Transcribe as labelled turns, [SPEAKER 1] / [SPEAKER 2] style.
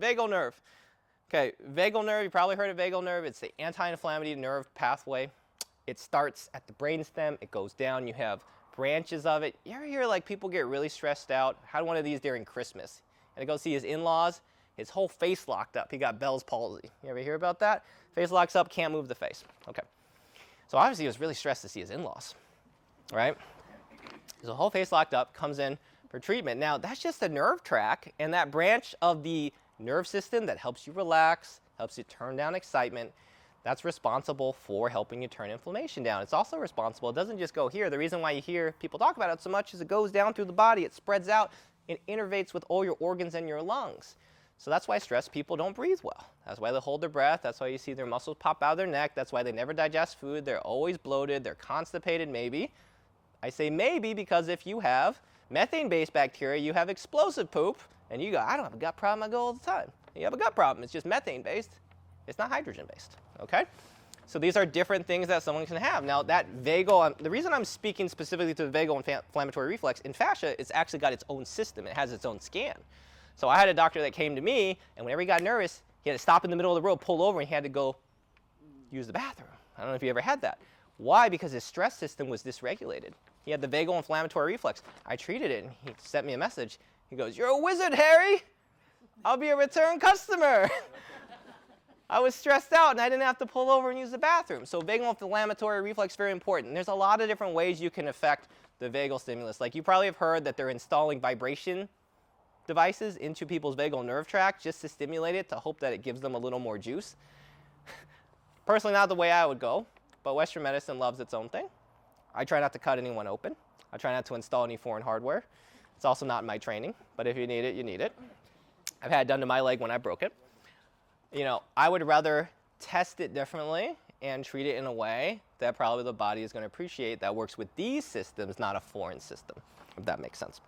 [SPEAKER 1] Vagal nerve. Okay, vagal nerve, you probably heard of vagal nerve. It's the anti-inflammatory nerve pathway. It starts at the brainstem, it goes down, you have branches of it. You ever hear like people get really stressed out? I had one of these during Christmas. And I go see his in-laws, his whole face locked up. He got Bell's palsy. You ever hear about that? Face locks up, can't move the face. Okay. So obviously he was really stressed to see his in-laws, right? So the whole face locked up, comes in for treatment. Now that's just a nerve track, and that branch of the nerve system that helps you relax, helps you turn down excitement, that's responsible for helping you turn inflammation down. It's also responsible, it doesn't just go here. The reason why you hear people talk about it so much is it goes down through the body, it spreads out, it innervates with all your organs and your lungs. So that's why stressed people don't breathe well. That's why they hold their breath, that's why you see their muscles pop out of their neck, that's why they never digest food, they're always bloated, they're constipated maybe. I say maybe because if you have methane-based bacteria, you have explosive poop, and you go, I don't have a gut problem, I go all the time. You have a gut problem, it's just methane-based, it's not hydrogen-based, okay? So these are different things that someone can have. Now that vagal, the reason I'm speaking specifically to the vagal inflammatory reflex, in fascia, it's actually got its own system, it has its own scan. So I had a doctor that came to me, and whenever he got nervous, he had to stop in the middle of the road, pull over, and he had to go use the bathroom. I don't know if you ever had that. Why? Because his stress system was dysregulated. He had the vagal inflammatory reflex. I treated it, and he sent me a message. He goes, "You're a wizard, Harry. I'll be a return customer." I was stressed out, and I didn't have to pull over and use the bathroom. So vagal inflammatory reflex is very important. And there's a lot of different ways you can affect the vagal stimulus. Like you probably have heard that they're installing vibration devices into people's vagal nerve tract just to stimulate it, to hope that it gives them a little more juice. Personally, not the way I would go, but Western medicine loves its own thing. I try not to cut anyone open. I try not to install any foreign hardware. It's also not in my training, but if you need it, you need it. I've had it done to my leg when I broke it. You know, I would rather test it differently and treat it in a way that probably the body is going to appreciate that works with these systems, not a foreign system, if that makes sense.